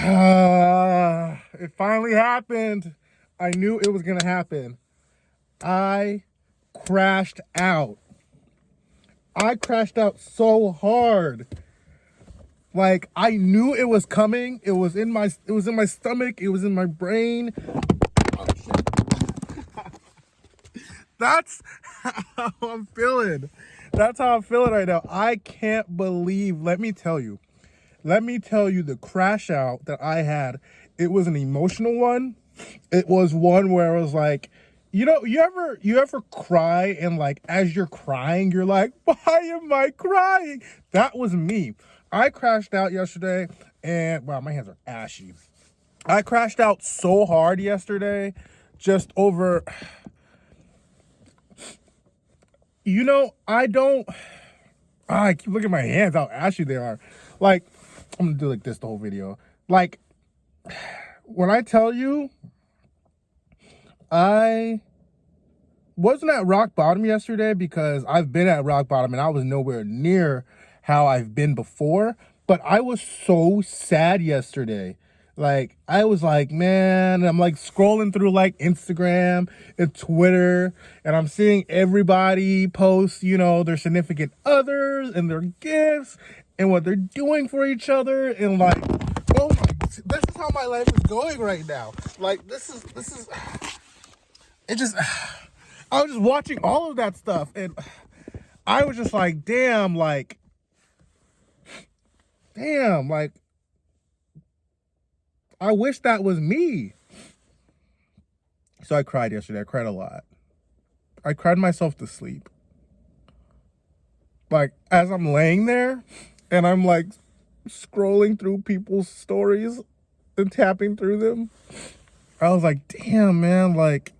It finally happened. I knew it was going to happen. I crashed out. I crashed out so hard. Like I knew it was coming. It was in my stomach, it was in my brain. That's how I'm feeling. That's how I'm feeling right now. I can't believe, let me tell you the crash out that I had. It was an emotional one. It was one where I was like, you ever cry and like as you're crying, you're like, why am I crying? That was me. I crashed out yesterday and wow, my hands are ashy. I crashed out so hard yesterday just over, I don't, I keep looking at my hands, how ashy they are. Like, I'm gonna do like this the whole video. Like, when I tell you, I wasn't at rock bottom yesterday because I've been at rock bottom and I was nowhere near how I've been before. But I was so sad yesterday. Like, I was like, man, and I'm like scrolling through like Instagram and Twitter, and I'm seeing everybody post, their significant others and their gifts and what they're doing for each other. And like, oh my, this is how my life is going right now. Like, it just, I was just watching all of that stuff and I was just like, damn, I wish that was me. So I cried yesterday. I cried a lot. I cried myself to sleep. Like, as I'm laying there and I'm like scrolling through people's stories and tapping through them, I was like, damn, man, like,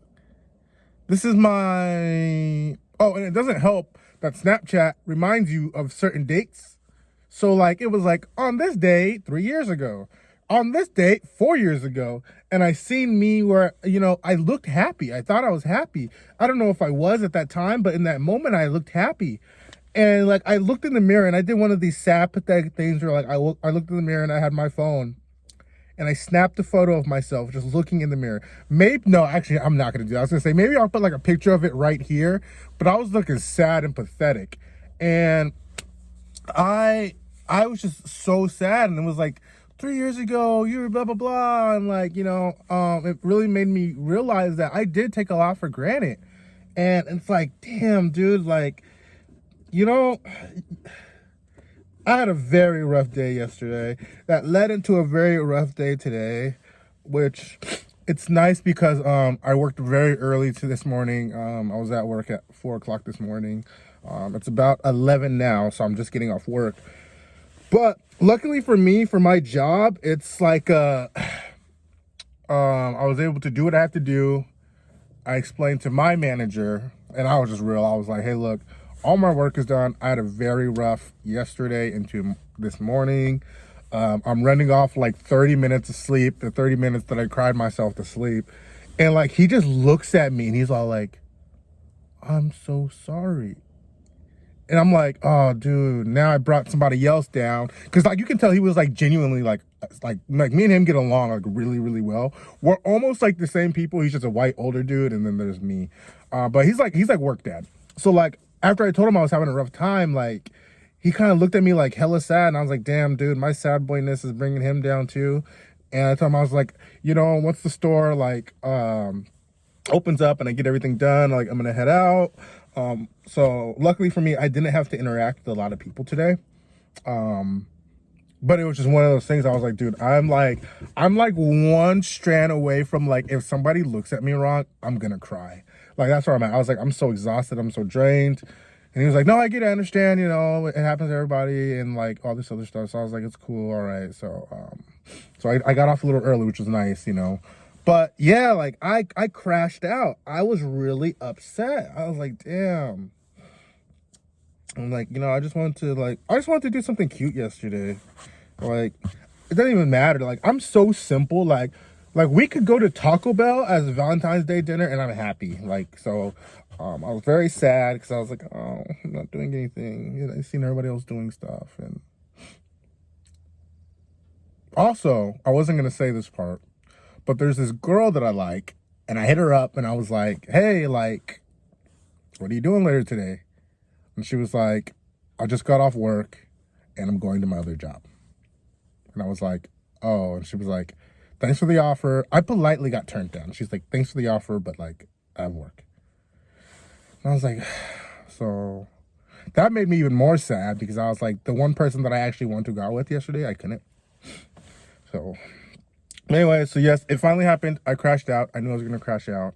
this is my. Oh, and it doesn't help that Snapchat reminds you of certain dates. So, like, it was like on this day 3 years ago, on this date 4 years ago, and I seen me where, I looked happy. I thought I was happy. I don't know if I was at that time, but in that moment, I looked happy. And, like, I looked in the mirror and I did one of these sad, pathetic things where, like, I looked in the mirror and I had my phone and I snapped a photo of myself just looking in the mirror. Maybe, no, actually, I'm not gonna do that. I was gonna say maybe I'll put like a picture of it right here, but I was looking sad and pathetic, and I I was just so sad, and it was like 3 years ago, you were blah blah blah, and like it really made me realize that I did take a lot for granted, and it's like, damn, dude, like you know. I had a very rough day yesterday that led into a very rough day today, which it's nice because I worked very early to this morning. I was at work at 4 o'clock this morning. It's about 11 now, so I'm just getting off work. But luckily for me, for my job, it's like I was able to do what I have to do. I explained to my manager, and I was just real. I was like, hey, look, all my work is done. I had a very rough yesterday into this morning. I'm running off like 30 minutes of sleep, the 30 minutes that I cried myself to sleep. And like, he just looks at me and he's all like, I'm so sorry. And I'm like, oh, dude, now I brought somebody else down. Cause like, you can tell he was like genuinely like me and him get along like really, really well. We're almost like the same people. He's just a white older dude. And then there's me. But he's like work dad. So like, after I told him I was having a rough time, like he kind of looked at me like hella sad. And I was like, damn, dude, my sad boyness is bringing him down too. And I told him, I was like, once the store like, opens up and I get everything done, like I'm gonna head out. So luckily for me, I didn't have to interact with a lot of people today. But it was just one of those things. I was like, dude, I'm like one strand away from like, if somebody looks at me wrong, I'm gonna cry. Like that's where I'm at. I was like, I'm so exhausted, I'm so drained. And he was like, no, I get it, I understand, it happens to everybody and like all this other stuff. So I was like, it's cool, all right. So I got off a little early, which was nice. But yeah, like I crashed out. I was really upset. I was like, damn. I'm like, I just wanted to do something cute yesterday. Like, it doesn't even matter. Like, I'm so simple. Like we could go to Taco Bell as a Valentine's Day dinner and I'm happy. Like, so I was very sad because I was like, oh, I'm not doing anything. I've seen everybody else doing stuff, and Also, I wasn't going to say this part, but there's this girl that I like, and I hit her up and I was like, hey, like, what are you doing later today? And she was like, I just got off work and I'm going to my other job. And I was like, oh, and she was like, thanks for the offer. I politely got turned down. She's like, thanks for the offer, but like, I have work. And I was like, so that made me even more sad because I was like, the one person that I actually wanted to go out with yesterday, I couldn't. So anyway, so yes, it finally happened. I crashed out. I knew I was going to crash out.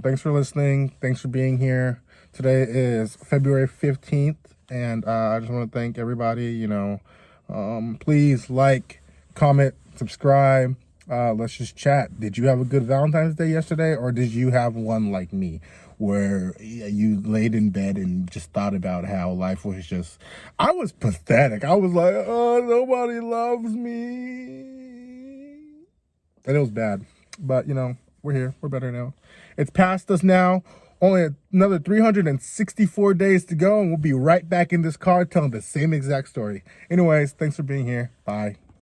Thanks for listening. Thanks for being here. Today is February 15th, and I just want to thank everybody. You know, please like, comment, subscribe. Let's just chat. Did you have a good Valentine's Day yesterday, or did you have one like me where you laid in bed and just thought about how life was just, I was pathetic. I was like, oh, nobody loves me. And it was bad. But, you know, we're here. We're better now. It's past us now. Only another 364 days to go, and we'll be right back in this car telling the same exact story. Anyways, thanks for being here. Bye.